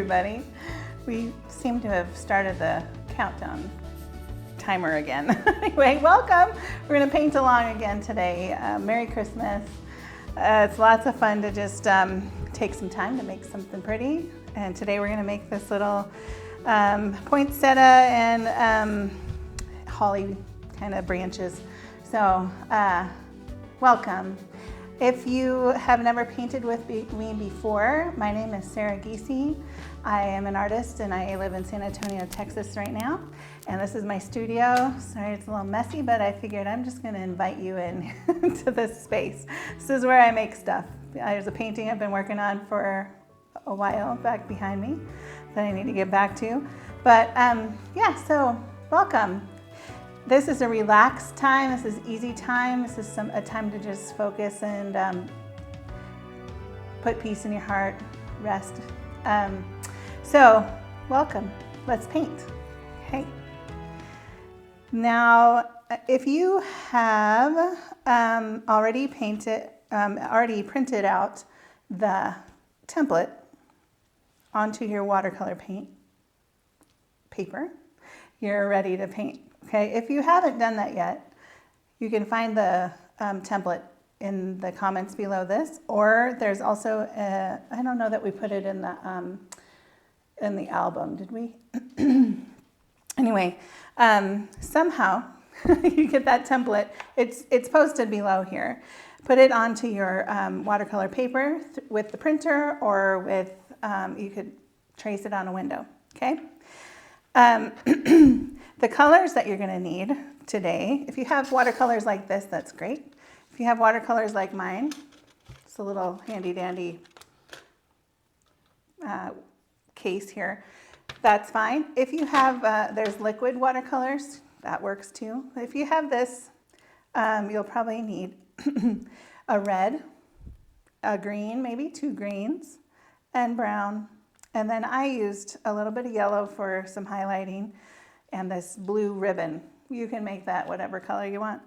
everybody. We seem to have started the countdown timer again. Anyway, welcome. We're going to paint along again today. Merry Christmas. It's lots of fun to just take some time to make something pretty. And today we're going to make this little poinsettia and holly kind of branches. So welcome. If you have never painted with me before, my name is Sarah Giese. I am an artist and I live in San Antonio, Texas right now. And this is my studio. Sorry, it's a little messy, but I figured I'm just gonna invite you in to this space. This is where I make stuff. There's a painting I've been working on for a while back behind me that I need to get back to. But yeah, so welcome. This is a relaxed time. This is easy time. This is a time to just focus and put peace in your heart, rest. So welcome. Let's paint. Okay. Now, if you have already printed out the template onto your watercolor paint paper, you're ready to paint. Okay, if you haven't done that yet, you can find the template in the comments below this, or there's also I don't know that we put it in the album, did we? Anyway, somehow you get that template. It's posted below here. Put it onto your watercolor paper with the printer, or with you could trace it on a window. Okay. The colors that you're going to need today, if you have watercolors like this, that's great. If you have watercolors like mine, it's a little handy dandy case here, that's fine. If you have, there's liquid watercolors, that works too. If you have this, you'll probably need a red, a green, maybe 2 greens, and brown. And then I used a little bit of yellow for some highlighting, and this blue ribbon. You can make that whatever color you want.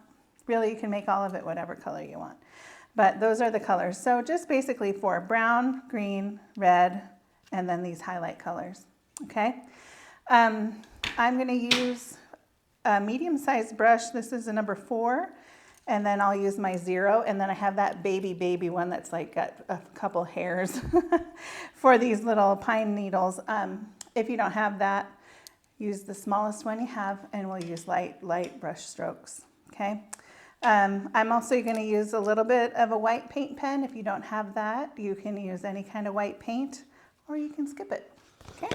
Really, you can make all of it whatever color you want. But those are the colors. So just basically 4: brown, green, red, and then these highlight colors. Okay. I'm going to use a medium-sized brush. This is a number 4. And then I'll use my 0, and then I have that baby one that's like got a couple hairs for these little pine needles. If you don't have that, use the smallest one you have, and we'll use light brush strokes, okay? I'm also going to use a little bit of a white paint pen. If you don't have that, you can use any kind of white paint, or you can skip it, okay?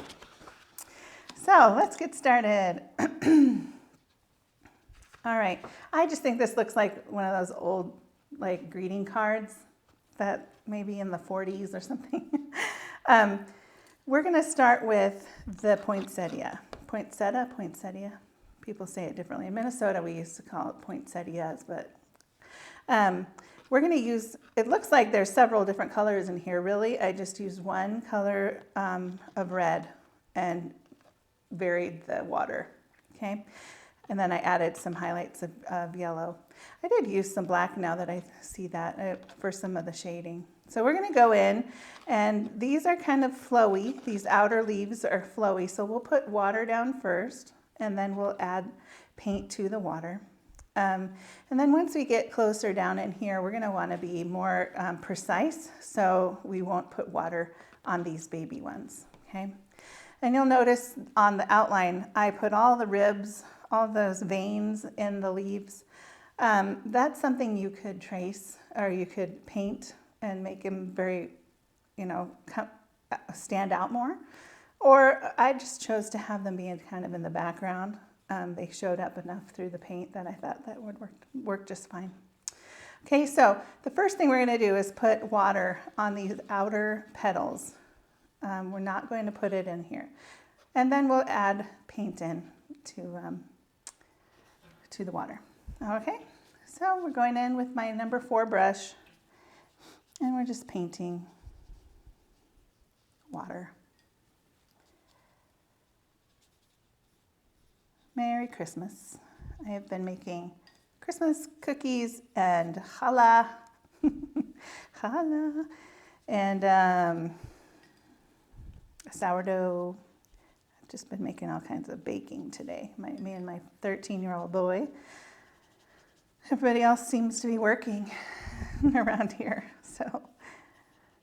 So let's get started. All right, I just think this looks like one of those old like greeting cards that maybe in the 40s or something. We're gonna start with the poinsettia. Poinsettia. People say it differently. In Minnesota, we used to call it poinsettias, but we're gonna use, it looks like there's several different colors in here. Really, I just used one color of red and varied the water, okay? And then I added some highlights of yellow. I did use some black now that I see that for some of the shading. So we're gonna go in, and these are kind of flowy. These outer leaves are flowy. So we'll put water down first, and then we'll add paint to the water. And then once we get closer down in here, we're gonna wanna be more precise. So we won't put water on these baby ones, okay? And you'll notice on the outline, I put all the ribs, all those veins in the leaves. That's something you could trace, or you could paint and make them very, stand out more. Or I just chose to have them be kind of in the background. They showed up enough through the paint that I thought that would work just fine. Okay, so the first thing we're going to do is put water on these outer petals. We're not going to put it in here. And then we'll add paint in to the water. Okay, so we're going in with my number 4 brush, and we're just painting water. Merry Christmas. I have been making Christmas cookies and challah, and sourdough. I've just been making all kinds of baking today. Me and my 13-year-old boy. Everybody else seems to be working around here, so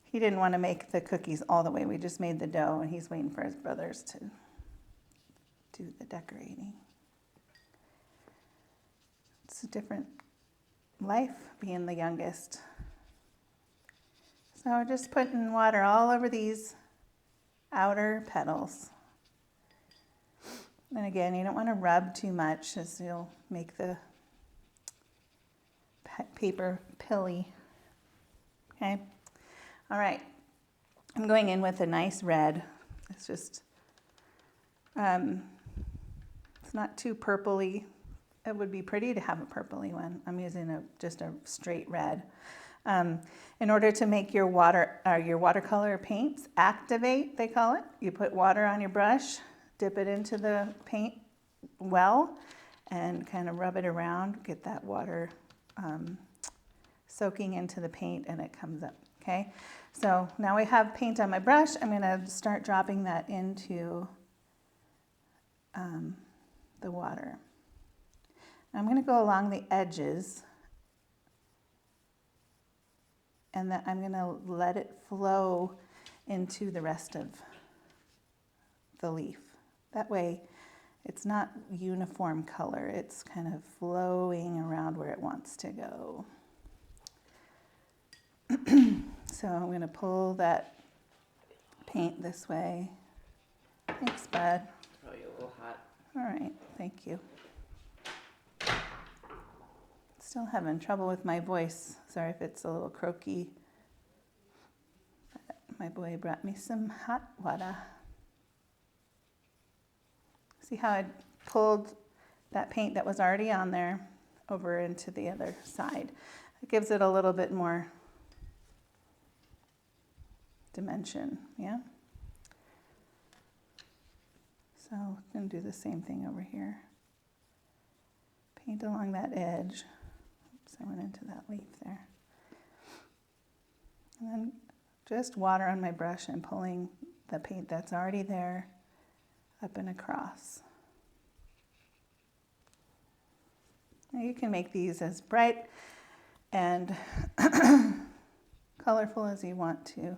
he didn't want to make the cookies all the way. We just made the dough, and he's waiting for his brothers to do the decorating. It's a different life being the youngest. So we're just putting water all over these outer petals. And again, you don't want to rub too much, as you'll make the paper pilly. Okay? All right. I'm going in with a nice red. It's just, it's not too purpley. It would be pretty to have a purpley one. I'm using just a straight red. In order to make your watercolor paints activate, they call it, you put water on your brush, dip it into the paint well, and kind of rub it around, get that water soaking into the paint, and it comes up, okay? So now we have paint on my brush. I'm going to start dropping that into the water. I'm going to go along the edges, and then I'm going to let it flow into the rest of the leaf. That way it's not uniform color, it's kind of flowing around where it wants to go. So I'm going to pull that paint this way. Thanks, bud. Probably a little hot. All right, thank you. Still having trouble with my voice. Sorry if it's a little croaky. But my boy brought me some hot water. See how I pulled that paint that was already on there over into the other side. It gives it a little bit more dimension, yeah? So I'm going to do the same thing over here. Paint along that edge. Oops, I went into that leaf there. And then just water on my brush and pulling the paint that's already there up and across. Now you can make these as bright and colorful as you want to.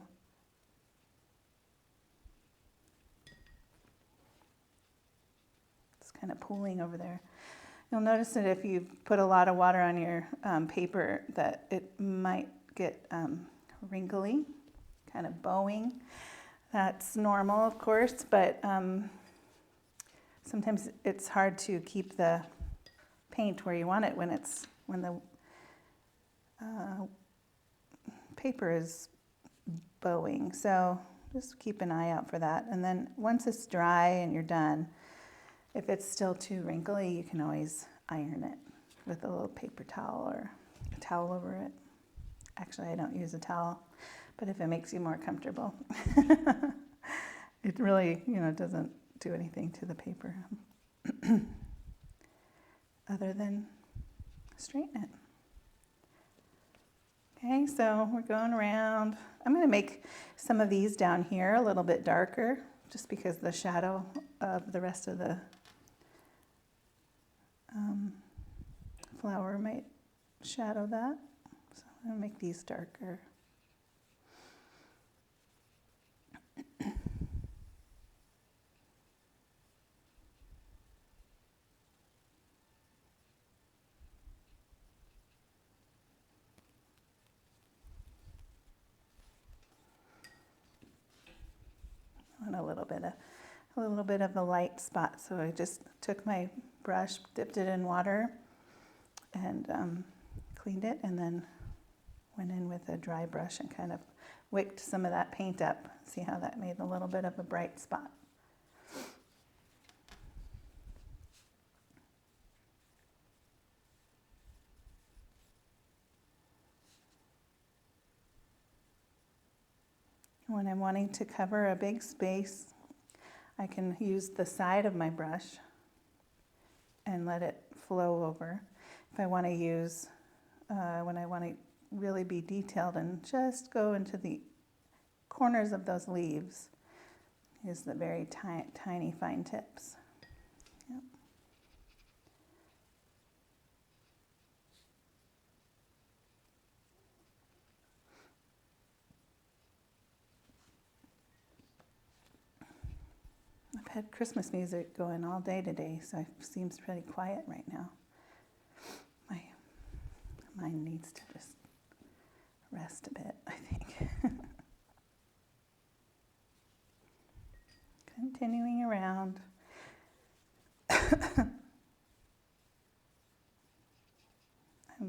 It's kind of pooling over there. You'll notice that if you put a lot of water on your paper that it might get wrinkly, kind of bowing. That's normal, of course, but sometimes it's hard to keep the paint where you want it when the paper is bowing. So just keep an eye out for that. And then once it's dry and you're done, if it's still too wrinkly, you can always iron it with a little paper towel or a towel over it. Actually, I don't use a towel, but if it makes you more comfortable. It really, doesn't do anything to the paper other than straighten it. Okay, so we're going around. I'm going to make some of these down here a little bit darker, just because the shadow of the rest of the flower might shadow that. So I'm going to make these darker. And a little bit of a light spot. So I just took my brush, dipped it in water, and cleaned it, and then went in with a dry brush and kind of wicked some of that paint up. See how that made a little bit of a bright spot. When I'm wanting to cover a big space, I can use the side of my brush and let it flow over. If I want to use, when I want to really be detailed and just go into the corners of those leaves, use the very tiny fine tips. Yep. I've had Christmas music going all day today, so it seems pretty quiet right now. My mind needs to just rest a bit, I think. Continuing around. I'm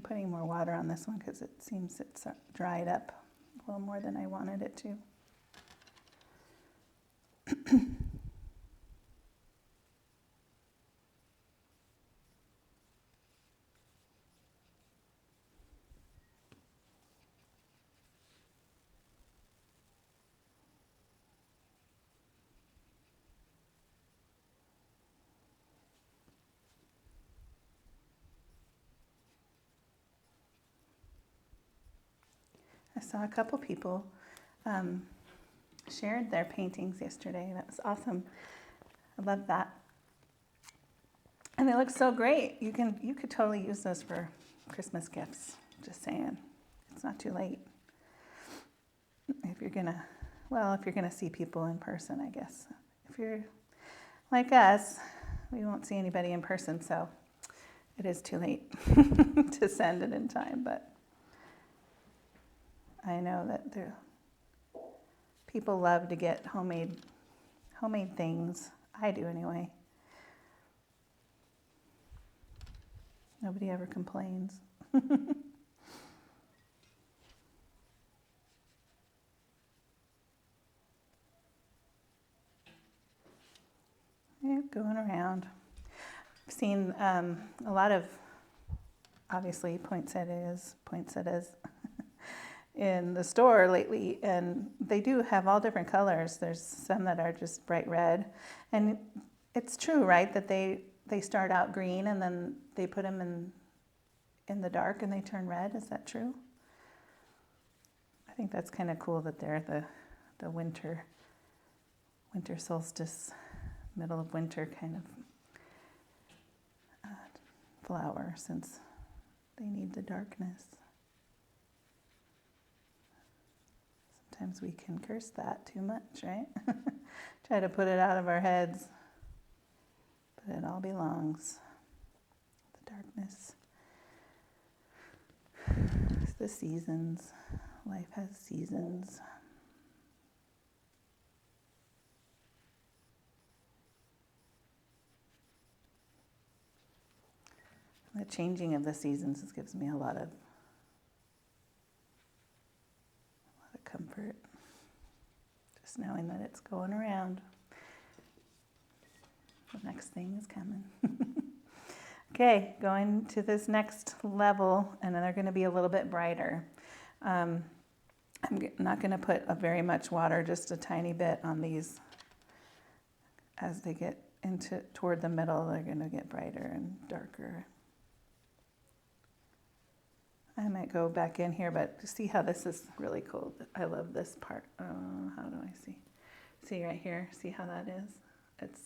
putting more water on this one because it seems it's dried up a little more than I wanted it to. I saw a couple people shared their paintings yesterday. That was awesome. I love that. And they look so great. You could totally use those for Christmas gifts. Just saying. It's not too late. If you're gonna see people in person, I guess. If you're like us, we won't see anybody in person, so it is too late to send it in time, but I know that people love to get homemade things. I do anyway. Nobody ever complains. Yeah, going around. I've seen a lot of, obviously, poinsettias in the store lately, and they do have all different colors. There's some that are just bright red, and it's true, right, that they start out green and then they put them in the dark and they turn red. Is that true? I think that's kind of cool that they're the winter solstice, middle of winter kind of flower, since they need the darkness. Sometimes we can curse that too much, right? Try to put it out of our heads, but it all belongs. The darkness. It's the seasons. Life has seasons. The changing of the seasons gives me a lot of comfort. Just knowing that it's going around. The next thing is coming. Okay, going to this next level, and they're going to be a little bit brighter. I'm not going to put very much water, just a tiny bit on these. As they get toward the middle, they're going to get brighter and darker. I might go back in here, but see how this is really cool. I love this part. How do I see? See right here? See how that is? It's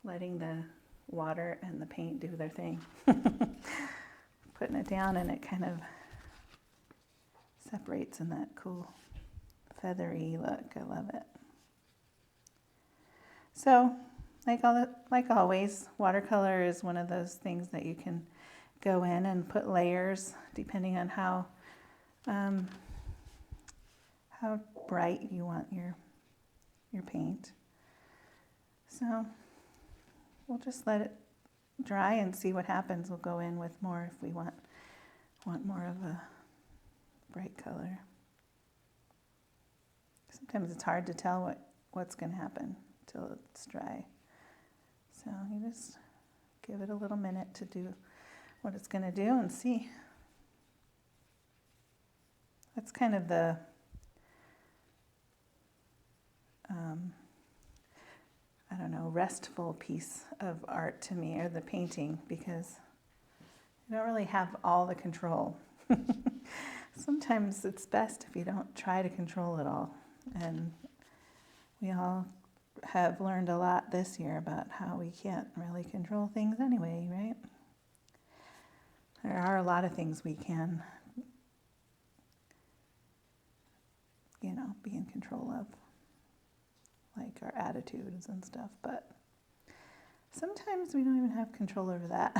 letting the water and the paint do their thing. Putting it down and it kind of separates in that cool feathery look. I love it. So, like always, watercolor is one of those things that you can go in and put layers depending on how bright you want your paint. So we'll just let it dry and see what happens. We'll go in with more if we want more of a bright color. Sometimes it's hard to tell what's going to happen till it's dry. So you just give it a little minute to do what it's going to do and see. That's kind of the restful piece of art to me, or the painting, because you don't really have all the control. Sometimes it's best if you don't try to control it all. And we all have learned a lot this year about how we can't really control things anyway, right? There are a lot of things we can, be in control of, like our attitudes and stuff, but sometimes we don't even have control over that.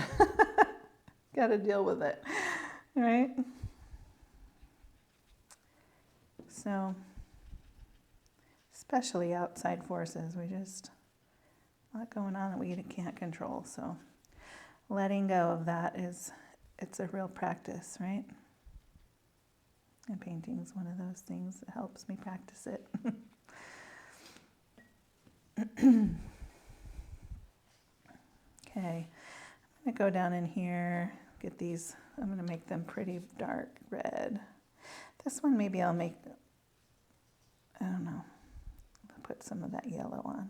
Got to deal with it, right? So, especially outside forces, a lot going on that we can't control. So, letting go of that it's a real practice, right? And painting is one of those things that helps me practice it. Okay, I'm going to go down in here, get these, I'm going to make them pretty dark red. This one maybe I'll make, I don't know, I'll put some of that yellow on.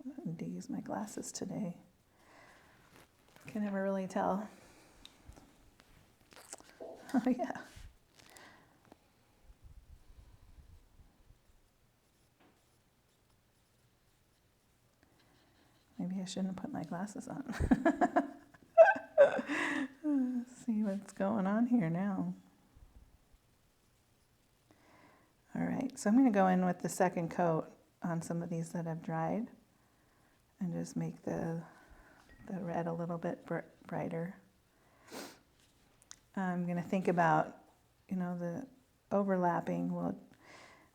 I need to use my glasses today. Can never really tell. Oh yeah. Maybe I shouldn't put my glasses on. Let's see what's going on here now. All right, so I'm going to go in with the second coat on some of these that have dried and just make the red a little bit brighter. I'm going to think about, the overlapping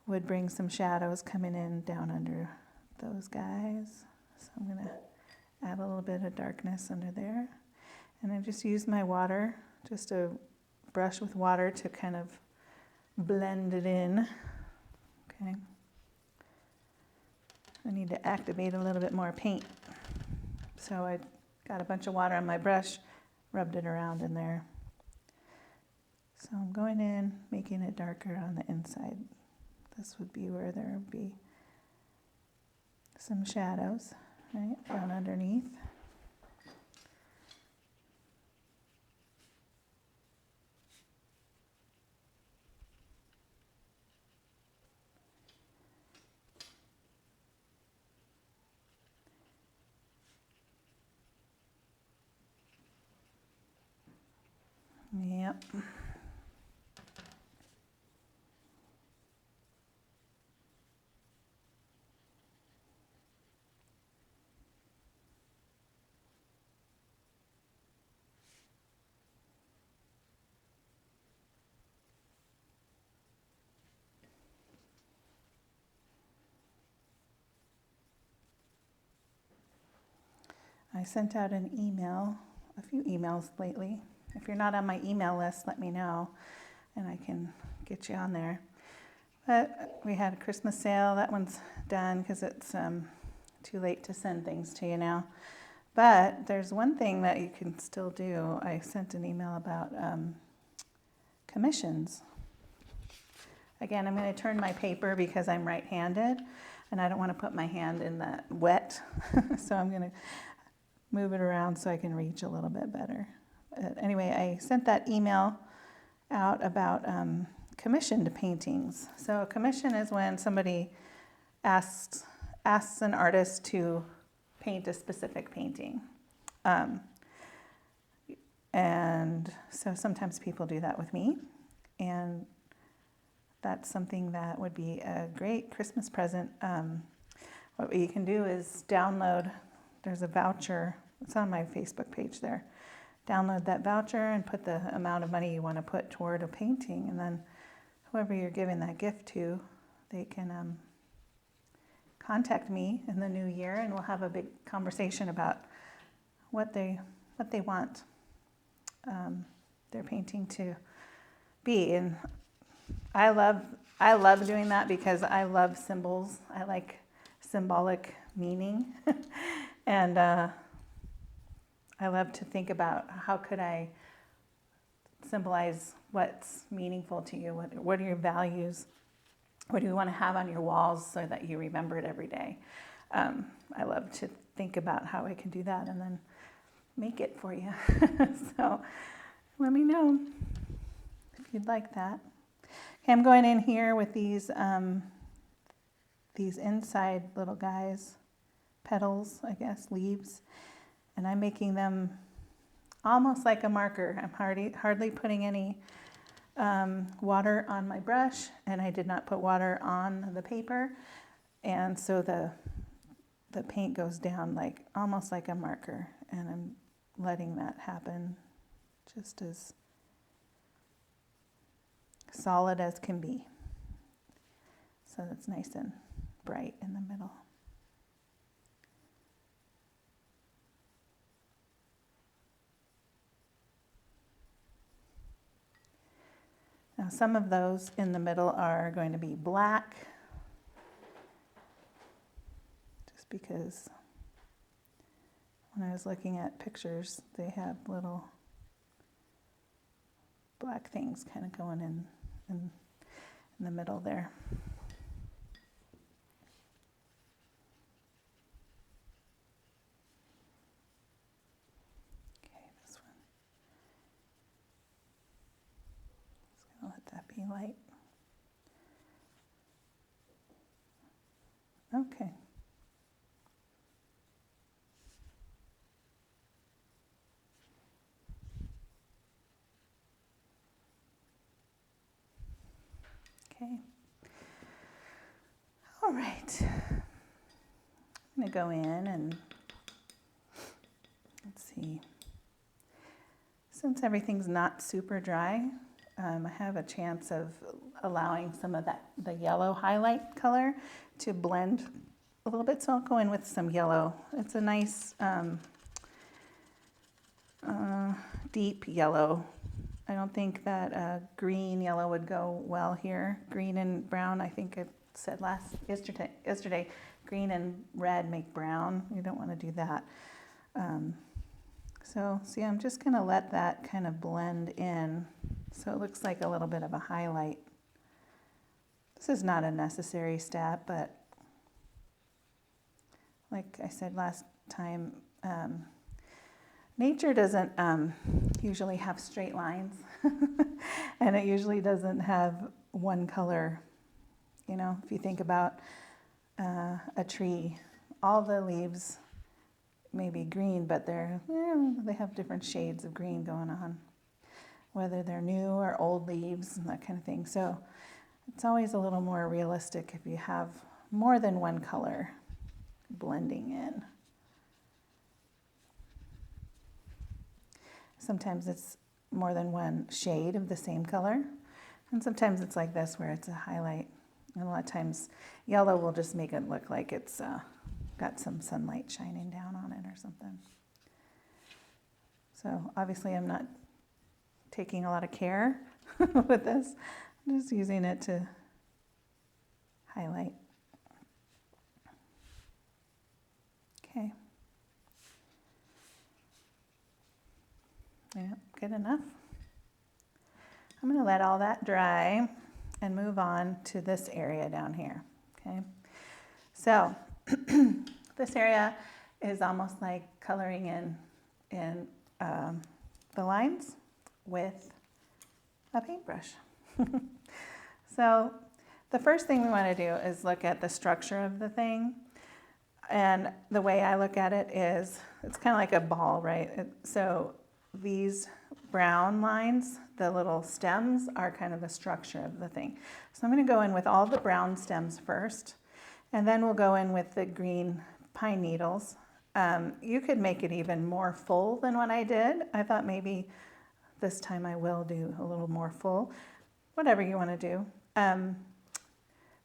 would bring some shadows coming in down under those guys. So I'm going to add a little bit of darkness under there. And I just use my water, just a brush with water to kind of blend it in. Okay. I need to activate a little bit more paint. So I got a bunch of water on my brush, rubbed it around in there. So I'm going in, making it darker on the inside. This would be where there would be some shadows, right, down underneath. Yep. I sent out an email, a few emails lately. If you're not on my email list, let me know and I can get you on there. But we had a Christmas sale. That one's done because it's too late to send things to you now. But there's one thing that you can still do. I sent an email about commissions. Again, I'm going to turn my paper because I'm right-handed and I don't want to put my hand in that wet. So I'm going to move it around so I can reach a little bit better. Anyway, I sent that email out about commissioned paintings. So a commission is when somebody asks an artist to paint a specific painting. And so sometimes people do that with me. And that's something that would be a great Christmas present. What you can do is download, there's a voucher, it's on my Facebook page there. Download that voucher and put the amount of money you want to put toward a painting, and then whoever you're giving that gift to, they can contact me in the new year, and we'll have a big conversation about what they want their painting to be. And I love doing that because I love symbols. I like symbolic meaning, and I love to think about how could I symbolize what's meaningful to you. What are your values? What do you want to have on your walls so that you remember it every day? I love to think about how I can do that and then make it for you. So let me know if you'd like that. Okay, I'm going in here with these inside little guys, petals, I guess, leaves, and I'm making them almost like a marker. I'm hardly putting any water on my brush, and I did not put water on the paper, and so the paint goes down like almost like a marker, and I'm letting that happen just as solid as can be. So that's nice and bright in the middle. Now some of those in the middle are going to be black, just because when I was looking at pictures, they have little black things kind of going in the middle there. Okay, this one. Just gonna let that be light. Okay. Okay. All right. I'm going to go in and let's see. Since everything's not super dry, I have a chance of allowing some of the yellow highlight color to blend a little bit. So I'll go in with some yellow. It's a nice deep yellow. I don't think that green yellow would go well here. Green and brown, I think I said yesterday, green and red make brown. You don't want to do that. So see, I'm just going to let that kind of blend in so it looks like a little bit of a highlight. This is not a necessary step, but like I said last time, nature doesn't usually have straight lines, and it usually doesn't have one color. You know, if you think about a tree, all the leaves may be green, but they have different shades of green going on, whether they're new or old leaves and that kind of thing. So it's always a little more realistic if you have more than one color blending in. Sometimes it's more than one shade of the same color, and sometimes it's like this where it's a highlight. And a lot of times yellow will just make it look like it's got some sunlight shining down on it or something. So obviously I'm not taking a lot of care with this. I'm just using it to highlight. Okay. Yeah, good enough. I'm going to let all that dry and move on to this area down here. Okay. So this area is almost like coloring in the lines with a paintbrush. So the first thing we want to do is look at the structure of the thing. And the way I look at it is, it's kind of like a ball, right? So these brown lines, the little stems, are kind of the structure of the thing. So I'm going to go in with all the brown stems first, and then we'll go in with the green pine needles. You could make it even more full than what I did. I thought maybe this time I will do a little more full, whatever you want to do.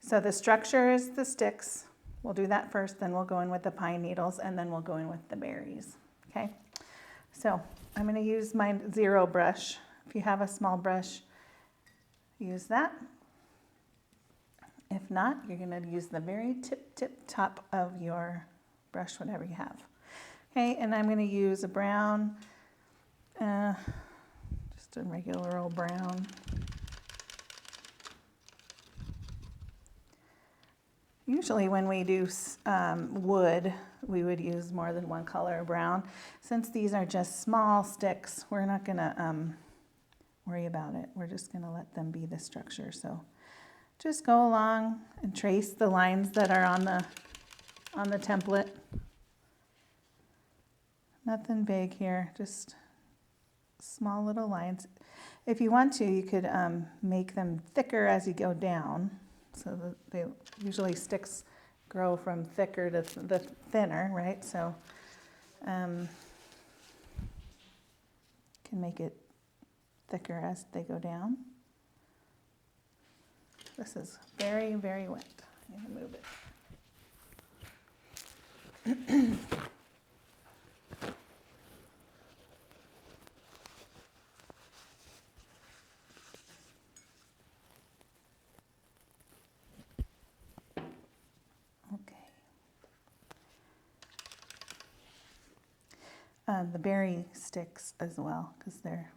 So the structure is the sticks. We'll do that first, then we'll go in with the pine needles, and then we'll go in with the berries. Okay, so I'm going to use my 0 brush. If you have a small brush, use that. If not, you're going to use the very tip top of your brush, whatever you have. Okay, and I'm going to use a brown, just a regular old brown. Usually when we do wood, we would use more than one color of brown. Since these are just small sticks, we're not going to worry about it. We're just going to let them be the structure. So just go along and trace the lines that are on the template. Nothing big here, just small little lines. If you want to, you could make them thicker as you go down, so that they usually sticks grow from thicker to the thinner, right? So can make it thicker as they go down. This is very, very wet. I'm going to move it. Okay. The berry sticks as well, because they're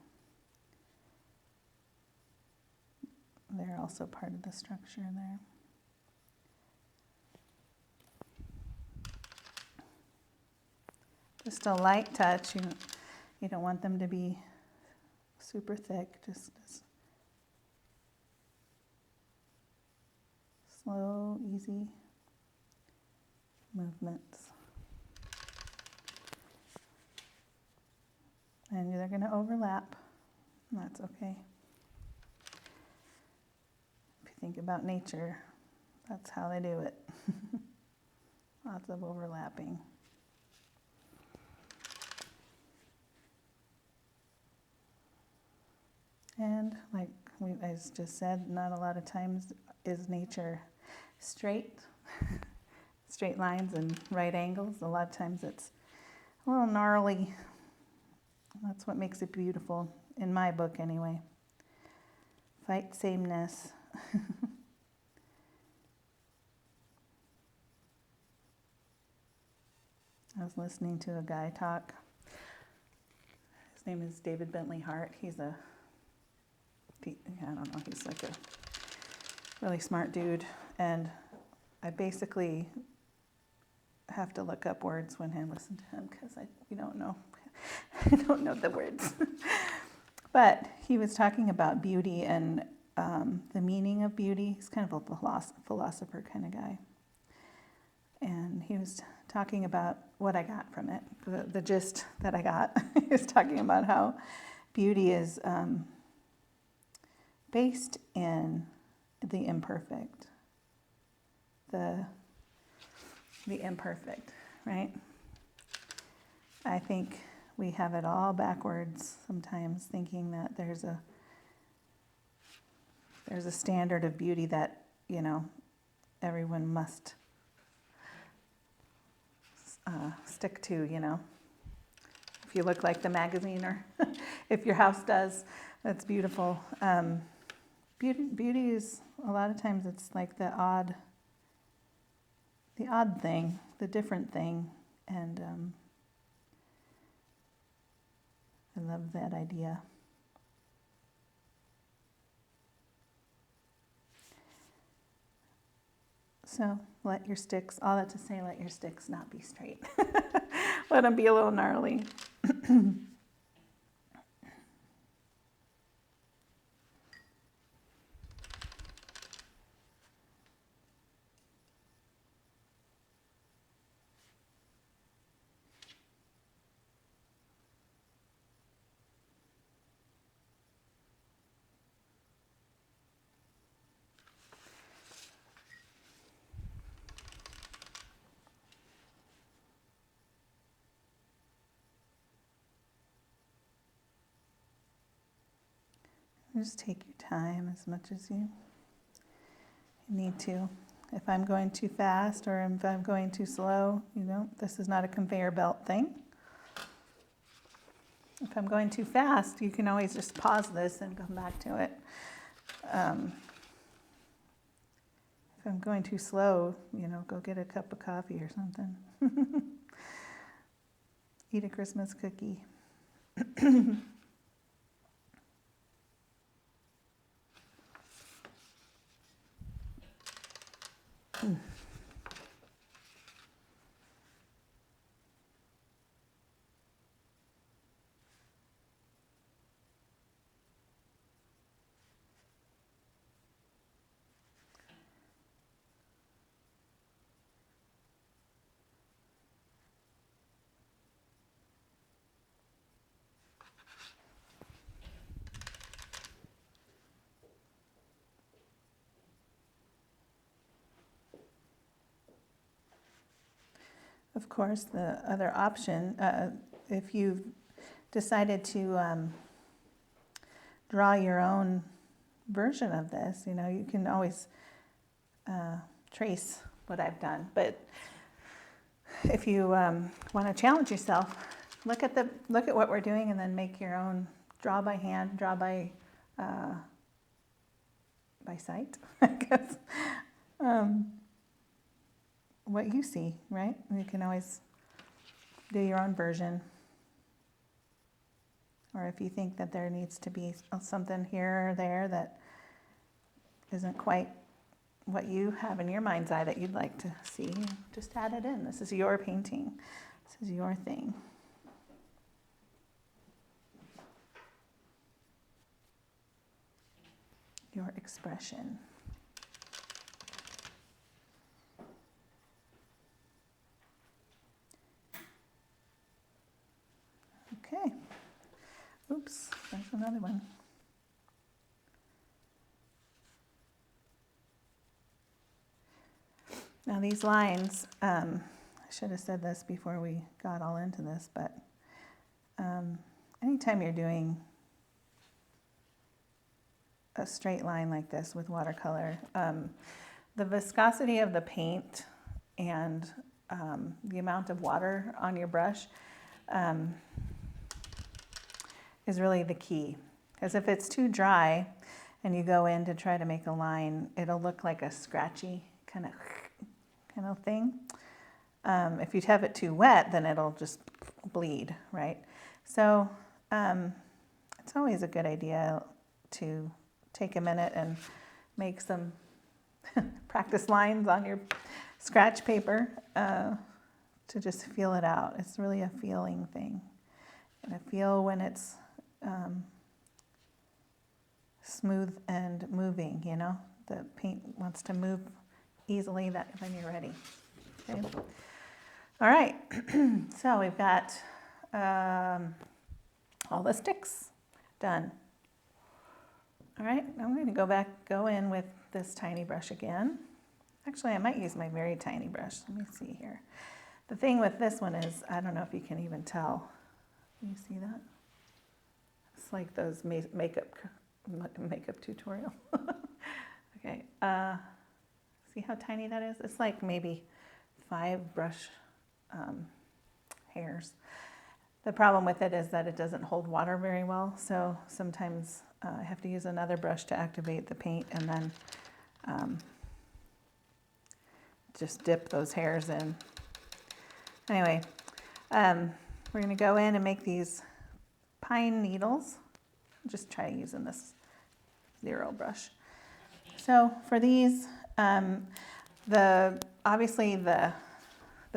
also part of the structure there. Just a light touch. You don't want them to be super thick. Just slow, easy movements. And they're going to overlap. And that's okay. If you think about nature, that's how they do it. Lots of overlapping. And like I just said, not a lot of times is nature straight, straight lines and right angles. A lot of times it's a little gnarly. That's what makes it beautiful, in my book anyway. Fight sameness. I was listening to a guy talk. His name is David Bentley Hart. He's I don't know, he's like a really smart dude. And I basically have to look up words when I listen to him because we don't know. I don't know the words. But he was talking about beauty and the meaning of beauty. He's kind of a philosopher kind of guy. And he was talking about what I got from it, the gist that I got. He was talking about how beauty is based in the imperfect. The imperfect, right? I think we have it all backwards sometimes, thinking that there's a standard of beauty that, everyone must stick to, If you look like the magazine, or if your house does, that's beautiful. Beauty is, a lot of times it's like the odd thing, the different thing, and I love that idea. So let your sticks not be straight. Let them be a little gnarly. Just take your time as much as you need to. If I'm going too fast or if I'm going too slow, this is not a conveyor belt thing. If I'm going too fast, you can always just pause this and come back to it. If I'm going too slow, go get a cup of coffee or something. Eat a Christmas cookie. of course, the other option, if you've decided to draw your own version of this, you know, you can always trace what I've done. But if you want to challenge yourself, look at what we're doing, and then make your own. Draw by hand, draw by sight, I guess. What you see, right? You can always do your own version. Or if you think that there needs to be something here or there that isn't quite what you have in your mind's eye that you'd like to see, just add it in. This is your painting. This is your thing. Your expression. Okay. Oops, there's another one. Now these lines, I should have said this before we got all into this, but anytime you're doing a straight line like this with watercolor, the viscosity of the paint and the amount of water on your brush is really the key. Because if it's too dry and you go in to try to make a line, it'll look like a scratchy kind of thing. If you have it too wet, then it'll just bleed, right? So it's always a good idea to take a minute and make some practice lines on your scratch paper to just feel it out. It's really a feeling thing. And I feel when it's smooth and moving, you know, the paint wants to move easily when you're ready. Okay. All right, so we've got all the sticks done. All right, I'm going to go in with this tiny brush again. Actually, I might use my very tiny brush. Let me see here. The thing with this one is, I don't know if you can even tell. Can you see that? It's like those makeup tutorial. Okay, see how tiny that is? It's like maybe 5 brush hairs. The problem with it is that it doesn't hold water very well, so sometimes I have to use another brush to activate the paint and then just dip those hairs in. Anyway, we're going to go in and make these pine needles. Just try using this 0 brush. So for these, obviously the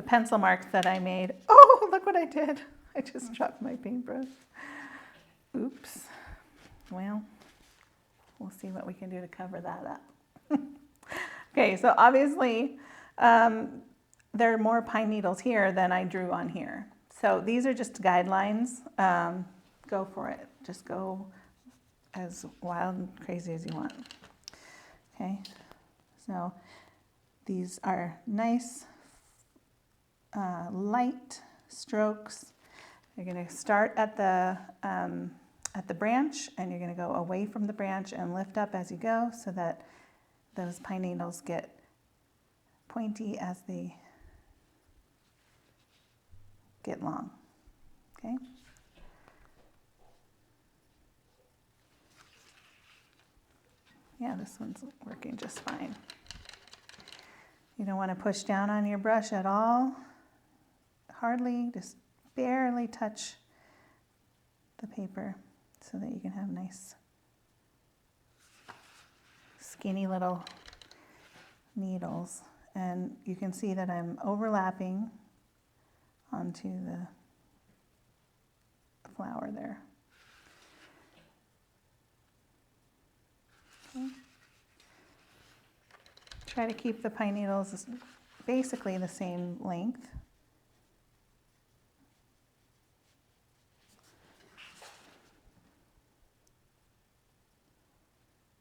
pencil marks that I made. Oh, look what I did. I just dropped my paintbrush. Oops. Well, we'll see what we can do to cover that up. Okay, so obviously there are more pine needles here than I drew on here. So these are just guidelines. Go for it. Just go as wild and crazy as you want. Okay, so these are nice light strokes. You're going to start at the branch, and you're going to go away from the branch and lift up as you go, so that those pine needles get pointy as they get long. Okay. Yeah, this one's working just fine. You don't want to push down on your brush at all. Hardly, just barely touch the paper so that you can have nice skinny little needles. And you can see that I'm overlapping onto the flower there. Okay. Try to keep the pine needles basically the same length.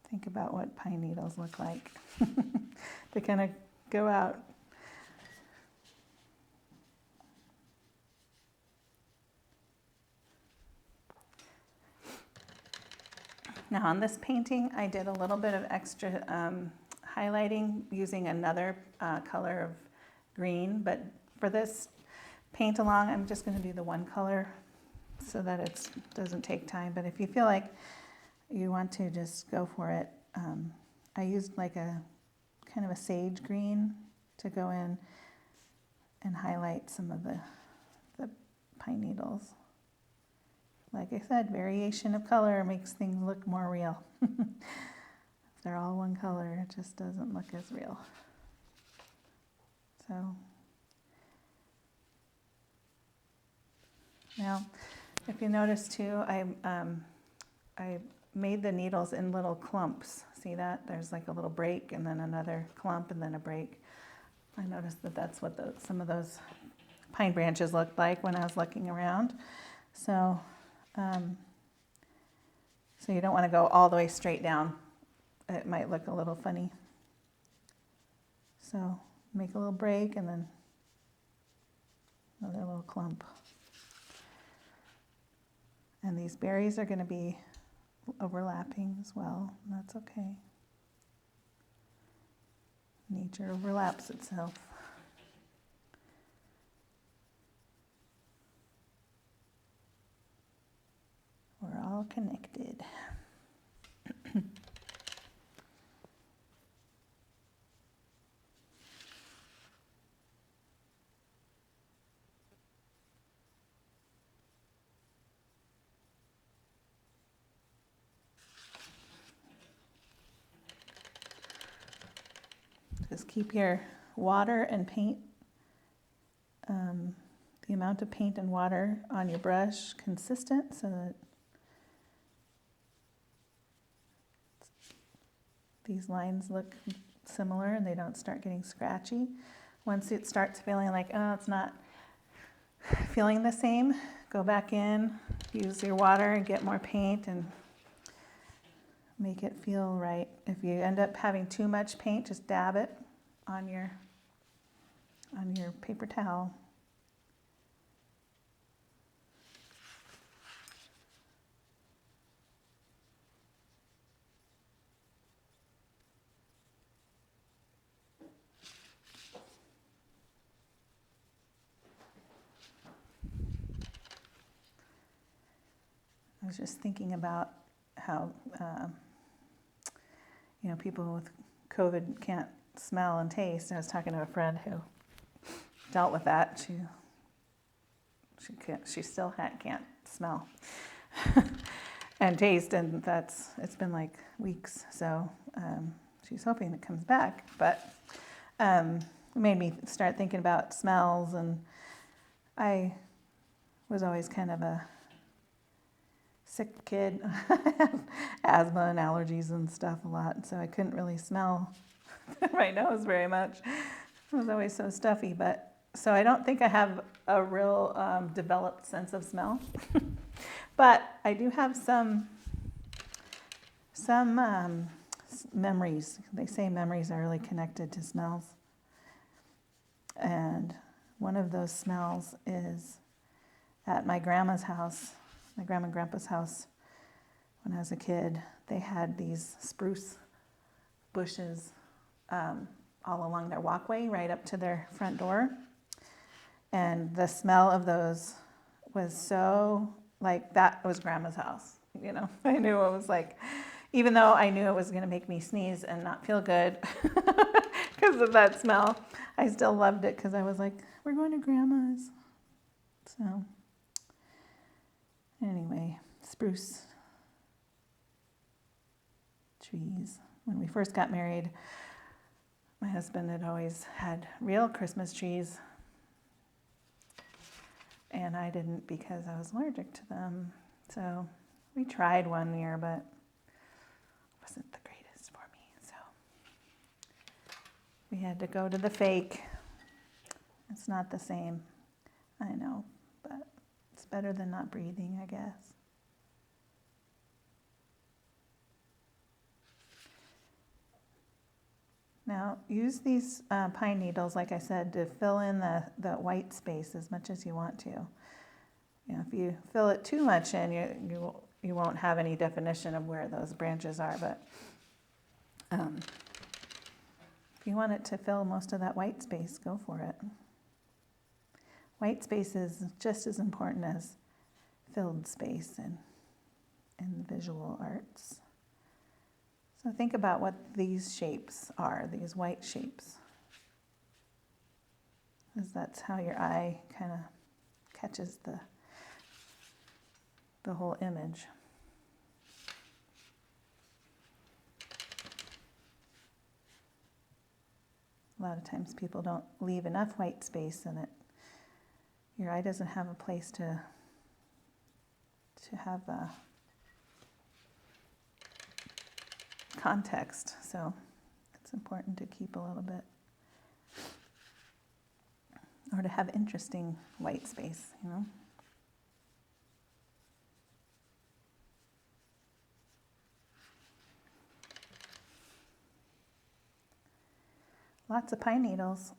Think about what pine needles look like. They kind of go out Now on this painting, I did a little bit of extra highlighting using another color of green, but for this paint along, I'm just going to do the one color so that it doesn't take time. But if you feel like you want to just go for it, I used like a kind of a sage green to go in and highlight some of the pine needles. Like I said, variation of color makes things look more real. If they're all one color, it just doesn't look as real. So now, if you notice too, I made the needles in little clumps. See that? There's like a little break and then another clump and then a break. I noticed that that's what some of those pine branches looked like when I was looking around. So, so you don't want to go all the way straight down. It might look a little funny. So make a little break and then another little clump. And these berries are going to be overlapping as well. That's okay. Nature overlaps itself. We're all connected. Just keep your water and paint, the amount of paint and water on your brush consistent so that these lines look similar and they don't start getting scratchy. Once it starts feeling like, oh, it's not feeling the same, go back in, use your water and get more paint and make it feel right. If you end up having too much paint, just dab it on your paper towel. I was just thinking about how, people with COVID can't smell and taste. I was talking to a friend who dealt with that. She still can't smell and taste, and it's been like weeks. So she's hoping it comes back, but it made me start thinking about smells, and I was always kind of a sick kid. I have asthma and allergies and stuff a lot, so I couldn't really smell my nose very much. It was always so stuffy, so I don't think I have a real developed sense of smell. But I do have some memories. They say memories are really connected to smells. And one of those smells is at my grandma's house. My grandma and grandpa's house, when I was a kid, they had these spruce bushes all along their walkway right up to their front door. And the smell of those was so, like, that was grandma's house. I knew it was like, even though I knew it was going to make me sneeze and not feel good because of that smell, I still loved it because I was like, we're going to grandma's. So anyway, spruce trees. When we first got married, my husband had always had real Christmas trees, and I didn't because I was allergic to them. So we tried one year, but it wasn't the greatest for me. So we had to go to the fake. It's not the same, I know, but it's better than not breathing, I guess. Now, use these pine needles, like I said, to fill in the white space as much as you want to. If you fill it too much in, you won't have any definition of where those branches are, but if you want it to fill most of that white space, go for it. White space is just as important as filled space in the visual arts. So think about what these shapes are, these white shapes. Because that's how your eye kind of catches the whole image. A lot of times people don't leave enough white space and your eye doesn't have a place to have context, so it's important to keep a little bit, or to have interesting white space, you know. Lots of pine needles.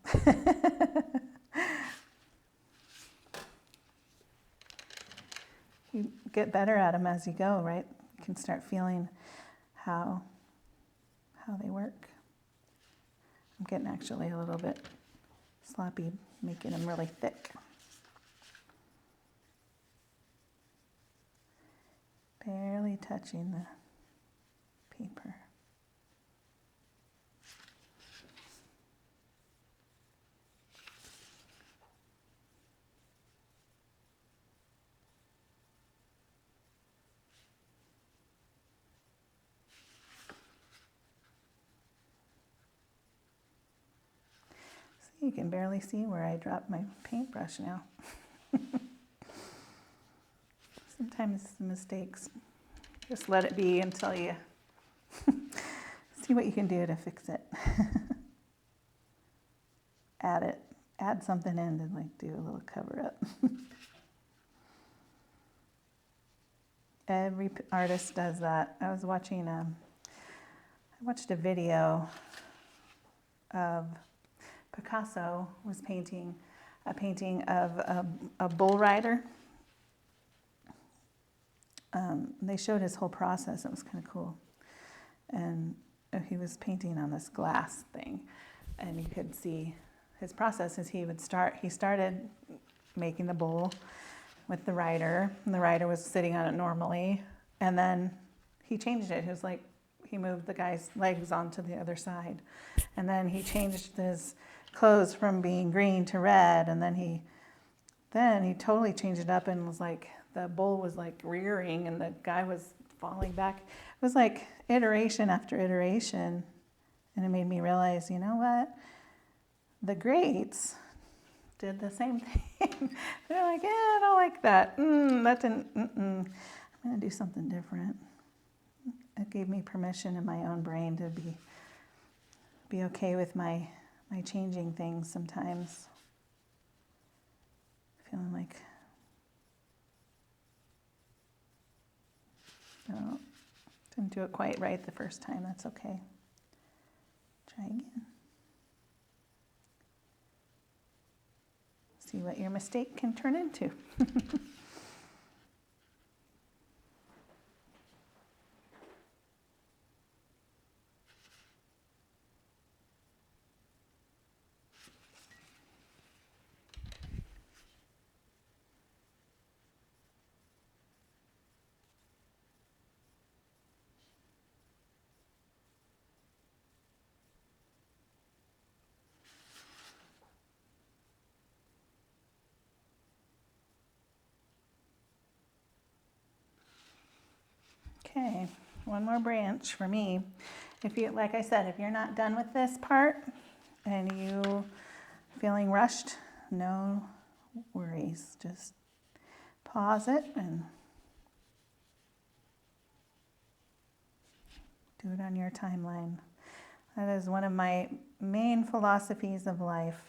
You get better at them as you go, right? You can start feeling how they work. I'm getting actually a little bit sloppy, making them really thick. Barely touching the paper. You can barely see where I dropped my paintbrush now. Sometimes the mistakes, just let it be until you see what you can do to fix it. Add something in to like do a little cover up. Every artist does that. I watched a video of Picasso was painting a painting of a bull rider. They showed his whole process. It was kind of cool. And he was painting on this glass thing. And you could see his process as he started making the bull with the rider. And the rider was sitting on it normally. And then he changed it. He moved the guy's legs onto the other side. And then he changed his clothes from being green to red, and then he totally changed it up and was like, the bull was like rearing and the guy was falling back. It was like iteration after iteration, and it made me realize, you know what? The greats did the same thing. They're like, yeah, I don't like that. That didn't, I'm gonna do something different. It gave me permission in my own brain to be okay with my changing things sometimes. Feeling like, no, didn't do it quite right the first time. That's okay. Try again. See what your mistake can turn into. Okay, one more branch for me. Like I said, if you're not done with this part and you feeling rushed, no worries. Just pause it and do it on your timeline. That is one of my main philosophies of life.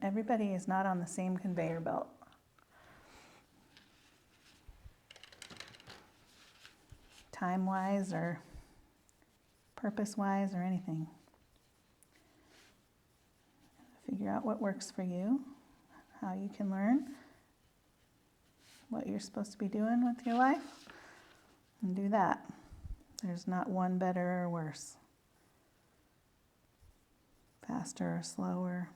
Everybody is not on the same conveyor belt. Time-wise or purpose-wise or anything. Figure out what works for you, how you can learn. what you're supposed to be doing with your life and do that. There's not one better or worse, faster or slower.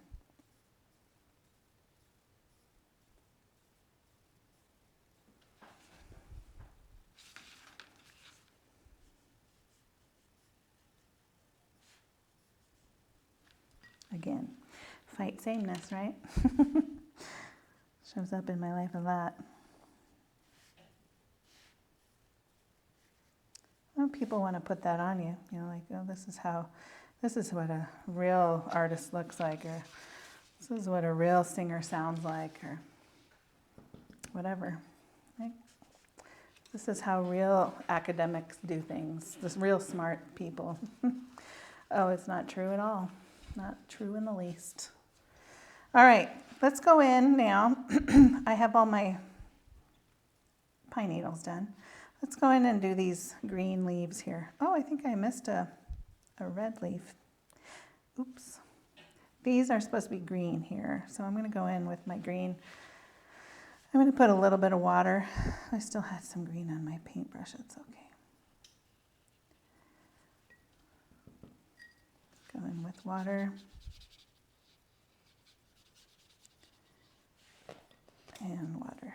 Again, fight sameness, right? Shows up in my life a lot. Well, people want to put that on you, like, oh, this is what a real artist looks like, or this is what a real singer sounds like, or whatever. Right? This is how real academics do things, this real smart people. Oh, it's not true at all. Not true in the least. All right, let's go in now. I have all my pine needles done. Let's go in and do these green leaves here. Oh, I think I missed a red leaf. Oops. These are supposed to be green here, so I'm going to go in with my green. I'm going to put a little bit of water. I still had some green on my paintbrush. It's okay. Go in with water. And water.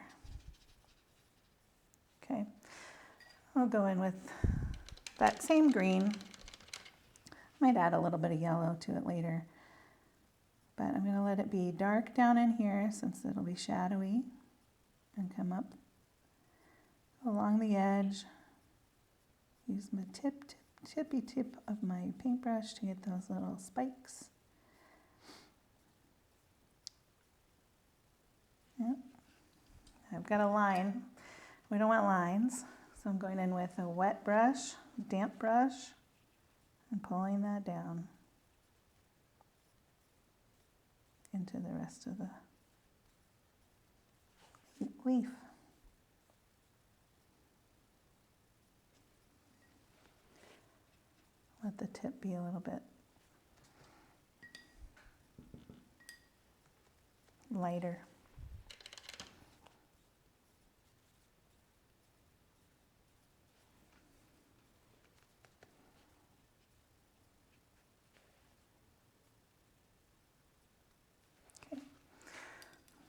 Okay. I'll go in with that same green. Might add a little bit of yellow to it later. But I'm going to let it be dark down in here since it'll be shadowy, and come up along the edge. Use my tippy tip of my paintbrush to get those little spikes. Yep. I've got a line. We don't want lines, so I'm going in with a wet brush, damp brush, and pulling that down into the rest of the leaf. Let the tip be a little bit lighter. Okay,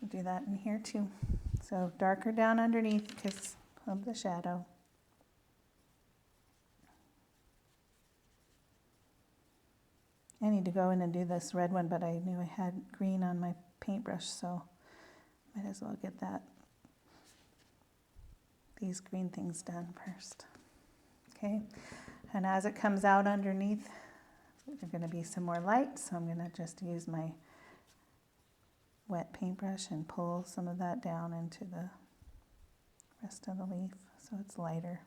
we'll do that in here too. So darker down underneath because of the shadow. I need to go in and do this red one, but I knew I had green on my paintbrush, so might as well get these green things done first. Okay, and as it comes out underneath, there's going to be some more light, so I'm going to just use my wet paintbrush and pull some of that down into the rest of the leaf so it's lighter.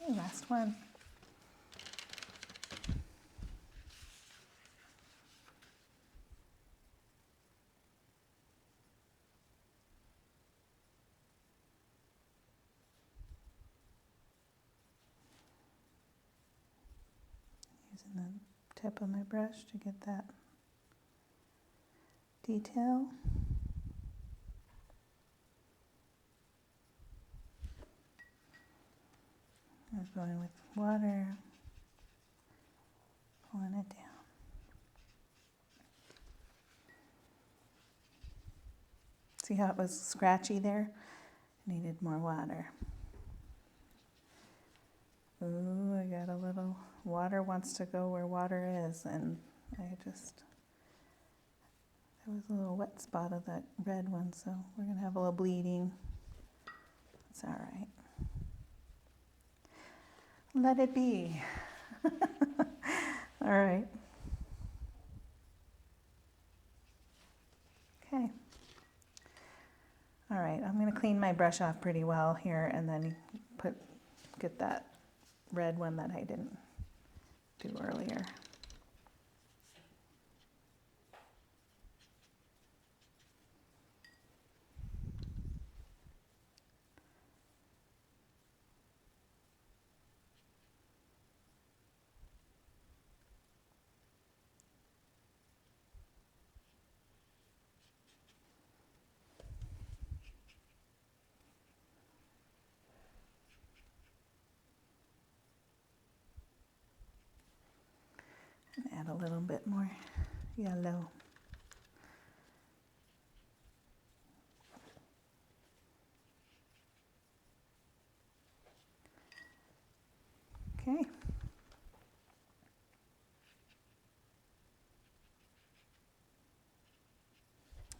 Okay, last one. Using the tip of my brush to get that detail. I'm going with water, pulling it down. See how it was scratchy there? Needed more water. Ooh, I got a little, water wants to go where water is, and there was a little wet spot of that red one, so we're going to have a little bleeding. It's all right. Let it be. All right. Okay. All right, I'm going to clean my brush off pretty well here and then get that red one that I didn't do earlier. add a little bit more yellow. Okay.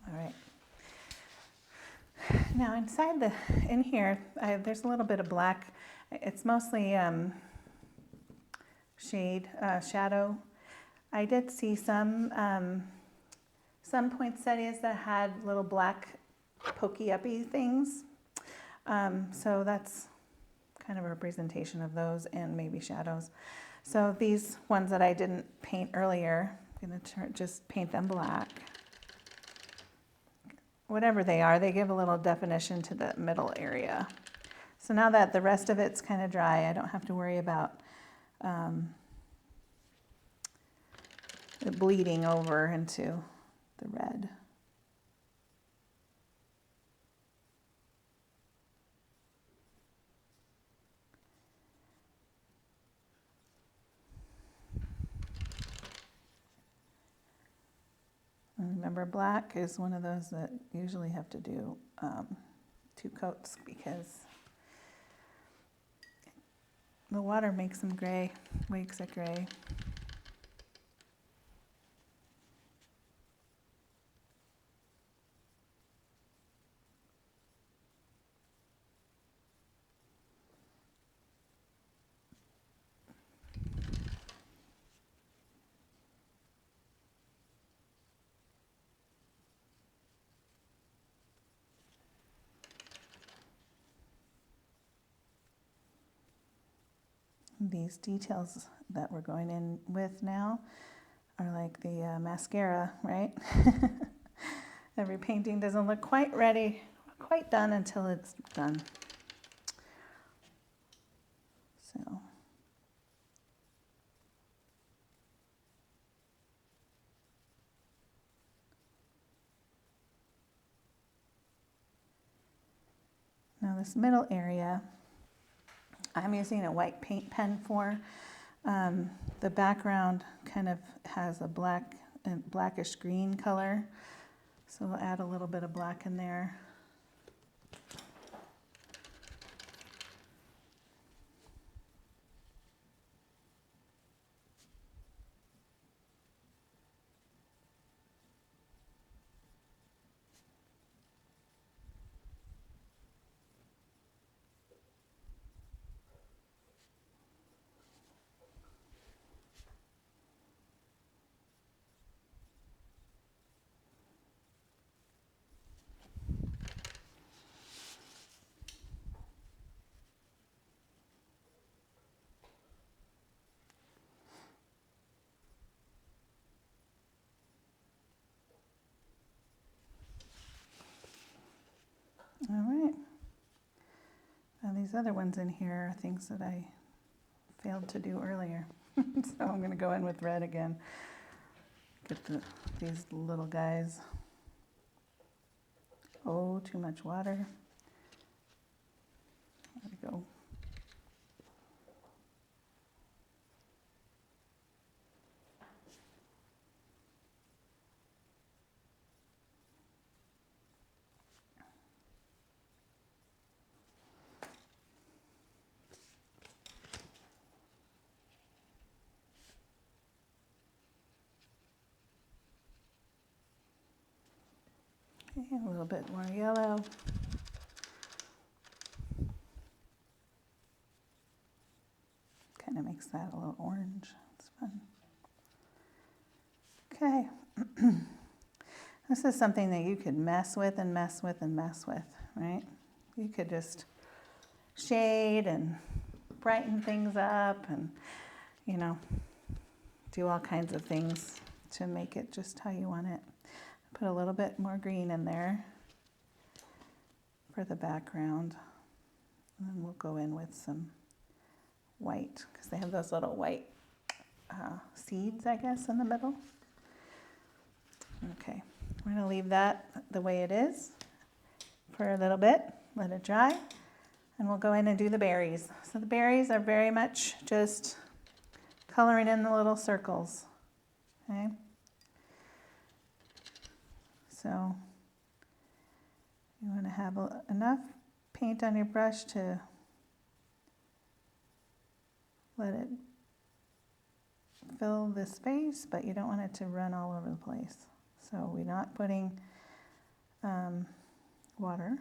All right. Now in here, there's a little bit of black. It's mostly shadow. I did see some poinsettias that had little black pokey-uppy things. So that's kind of a representation of those and maybe shadows. So these ones that I didn't paint earlier, I'm going to just paint them black. Whatever they are, they give a little definition to the middle area. So now that the rest of it's kind of dry, I don't have to worry about it bleeding over into the red. Remember, black is one of those that usually have to do 2 coats because the water makes them gray, makes it gray. These details that we're going in with now are like the mascara, right? Every painting doesn't look quite ready, quite done until it's done. So. Now this middle area, I'm using a white paint pen for. The background kind of has a blackish green color, so we'll add a little bit of black in there. All right. Now these other ones in here are things that I failed to do earlier. So I'm going to go in with red again. Get these little guys. Oh, too much water. There we go. Okay, a little bit more yellow. Kind of makes that a little orange. It's fun. Okay. This is something that you could mess with and mess with and mess with, right? You could just shade and brighten things up and, you know, do all kinds of things to make it just how you want it. Put a little bit more green in there for the background. And then we'll go in with some white, because they have those little white seeds, I guess, in the middle. Okay, we're going to leave that the way it is for a little bit, let it dry, and we'll go in and do the berries. So the berries are very much just coloring in the little circles. Okay. So you want to have enough paint on your brush to let it fill the space, but you don't want it to run all over the place. So we're not putting water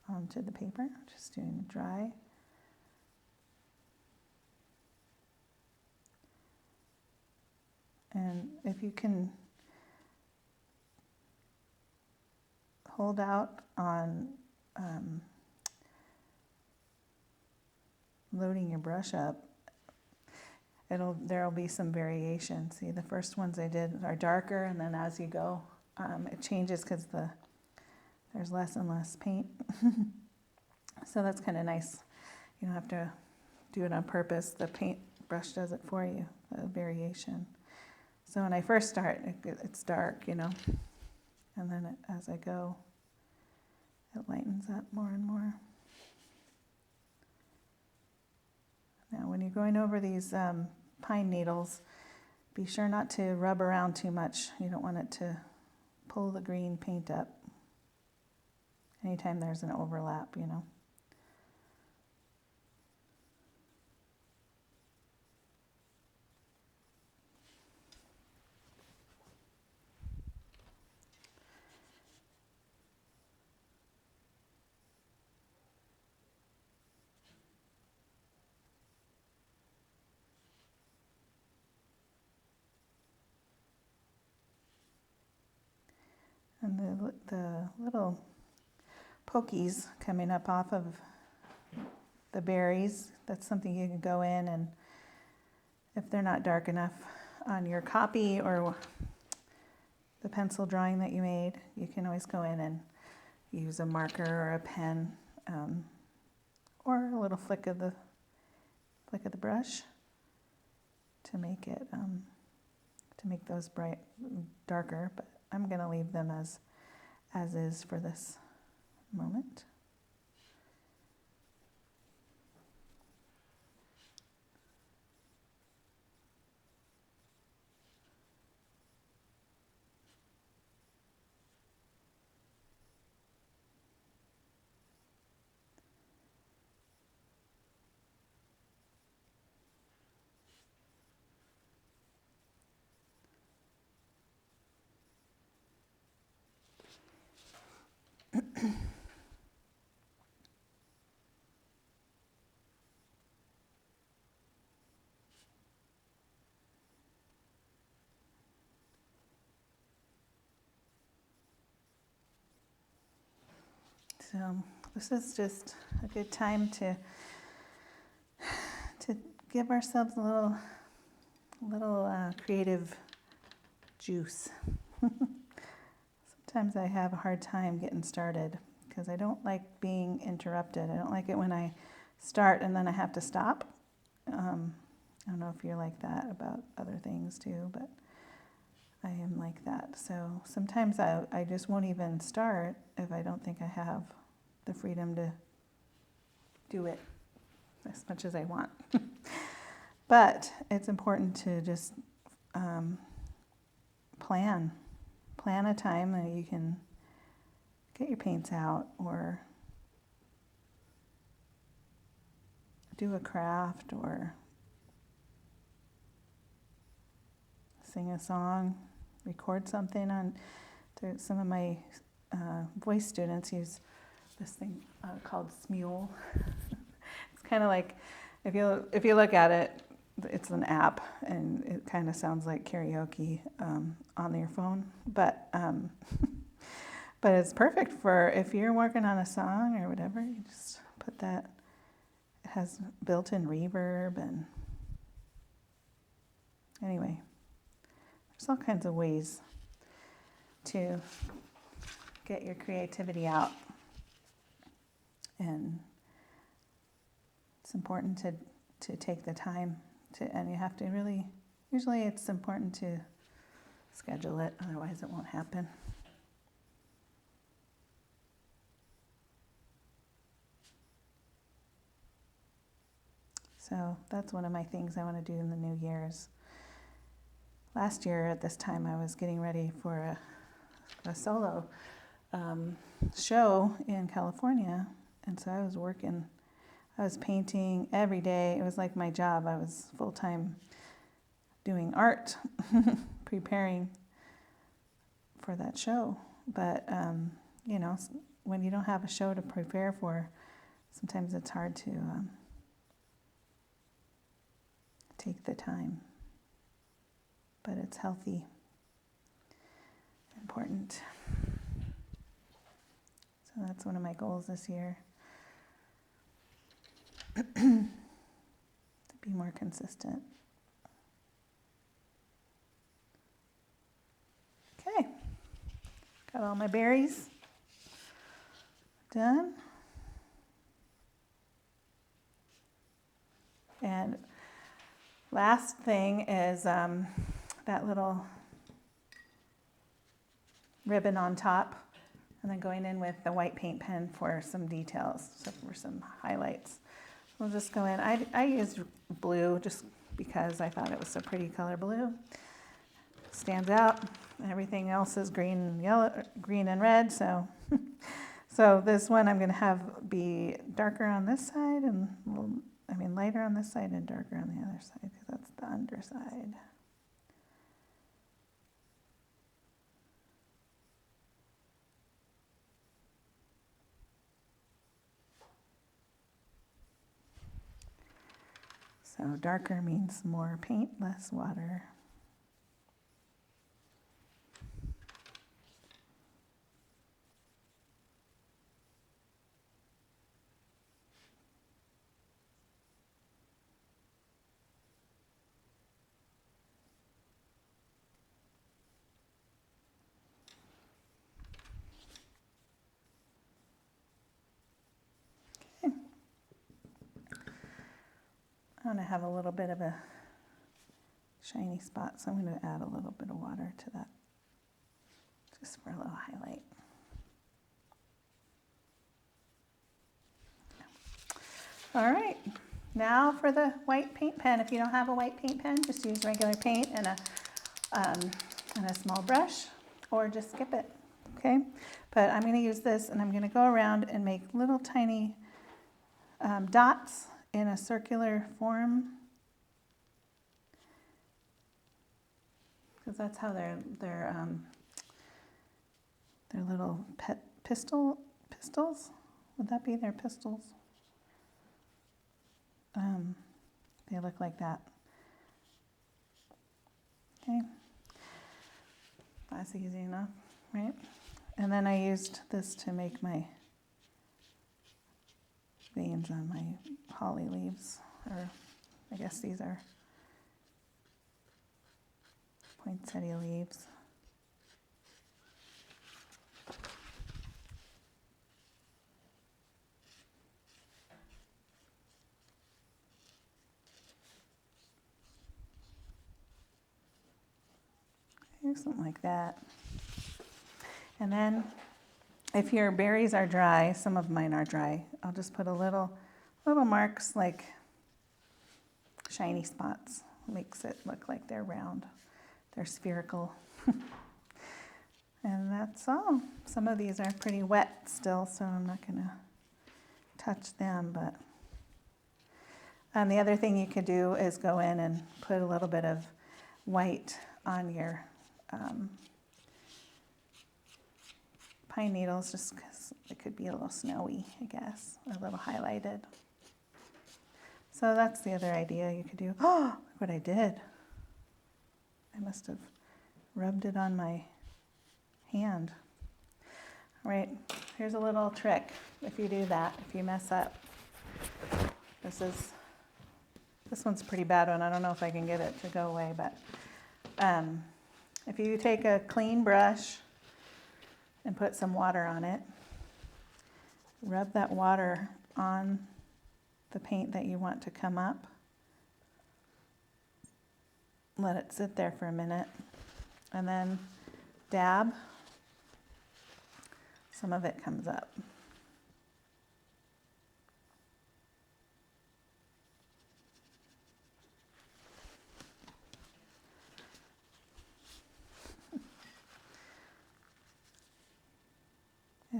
onto the paper, just doing dry. And if you can hold out on loading your brush up, there'll be some variation. See, the first ones I did are darker, and then as you go, it changes because there's less and less paint. So that's kind of nice. You don't have to do it on purpose. The paint brush does it for you, the variation. So when I first start, it's dark, you know, and then as I go, it lightens up more and more. Now when you're going over these pine needles, be sure not to rub around too much. You don't want it to pull the green paint up anytime there's an overlap, you know. And the little pokies coming up off of the berries, that's something you can go in, and if they're not dark enough on your copy or the pencil drawing that you made, you can always go in and use a marker or a pen, or a little flick of the brush to make it to make those bright darker. But I'm going to leave them as is for this moment. So this is just a good time to give ourselves a little creative juice. Sometimes I have a hard time getting started because I don't like being interrupted. I don't like it when I start and then I have to stop. I don't know if you're like that about other things too, but I am like that. So sometimes I just won't even start if I don't think I have the freedom to do it as much as I want. But it's important to just plan a time that you can get your paints out or do a craft or sing a song, record something on. Some of my voice students use this thing called Smule. It's kind of like, if you look at it, it's an app, and it kind of sounds like karaoke on your phone, but it's perfect for if you're working on a song or whatever. You just put that. It has built-in reverb, and anyway, there's all kinds of ways to get your creativity out, and it's important to take the time and you have to really, usually it's important to schedule it, otherwise it won't happen. So that's one of my things I want to do in the new year is last year at this time I was getting ready for a solo show in California, and so I was working. I was painting every day. It was like my job. I was full-time doing art, preparing for that show. But, you know, when you don't have a show to prepare for, sometimes it's hard to take the time. But it's healthy, important. So that's one of my goals this year. To be more consistent. Okay, got all my berries done. And last thing is that little ribbon on top, and then going in with the white paint pen for some details, so for some highlights. We'll just go in. I used blue just because I thought it was a pretty color. Blue stands out. Everything else is green and yellow, green and red. So, so this one I'm going to have be darker on this side, and lighter on this side and darker on the other side, because that's the underside. So darker means more paint, less water. I'm going to have a little bit of a shiny spot, so I'm going to add a little bit of water to that, just for a little highlight. All right, now for the white paint pen. If you don't have a white paint pen, just use regular paint and a small brush, or just skip it, okay? But I'm going to use this, and I'm going to go around and make little tiny dots in a circular form, because that's how their little pistils. Would that be their pistils? They look like that. Okay, that's easy enough, right? And then I used this to make my veins on my holly leaves, or I guess these are poinsettia leaves. Okay, something like that. And then if your berries are dry, some of mine are dry, I'll just put a little marks, like shiny spots. Makes it look like they're round. They're spherical. And that's all. Some of these are pretty wet still, so I'm not going to touch them. But the other thing you could do is go in and put a little bit of white on your pine needles, just because it could be a little snowy, I guess, or a little highlighted. So that's the other idea you could do. Oh, look what I did. I must have rubbed it on my hand. All right, here's a little trick if you do that, if you mess up. This one's a pretty bad one. I don't know if I can get it to go away, but if you take a clean brush and put some water on it, rub that water on the paint that you want to come up. Let it sit there for a minute, and then dab. Some of it comes up.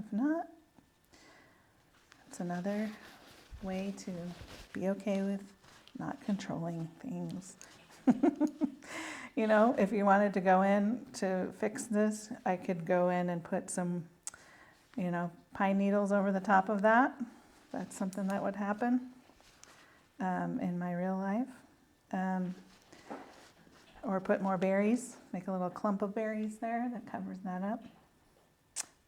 If not, it's another way to be okay with not controlling things. You know, if you wanted to go in to fix this, I could go in and put some, you know, pine needles over the top of that. That's something that would happen in my real life. Or put more berries, make a little clump of berries there that covers that up.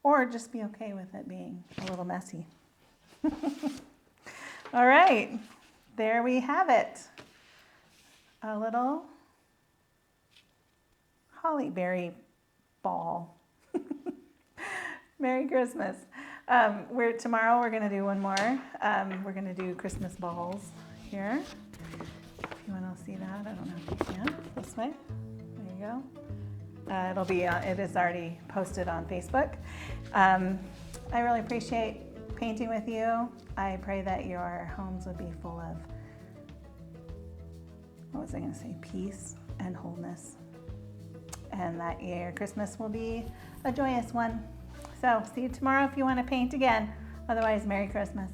Or just be okay with it being a little messy. All right, there we have it. A little holly berry ball. Merry Christmas. Tomorrow we're gonna do one more. We're gonna do Christmas balls here. If you wanna see that, I don't know if you can. This way, there you go. It is already posted on Facebook. I really appreciate painting with you. I pray that your homes would be full of, what was I gonna say, peace and wholeness. And that your Christmas will be a joyous one. So see you tomorrow if you want to paint again. Otherwise, Merry Christmas.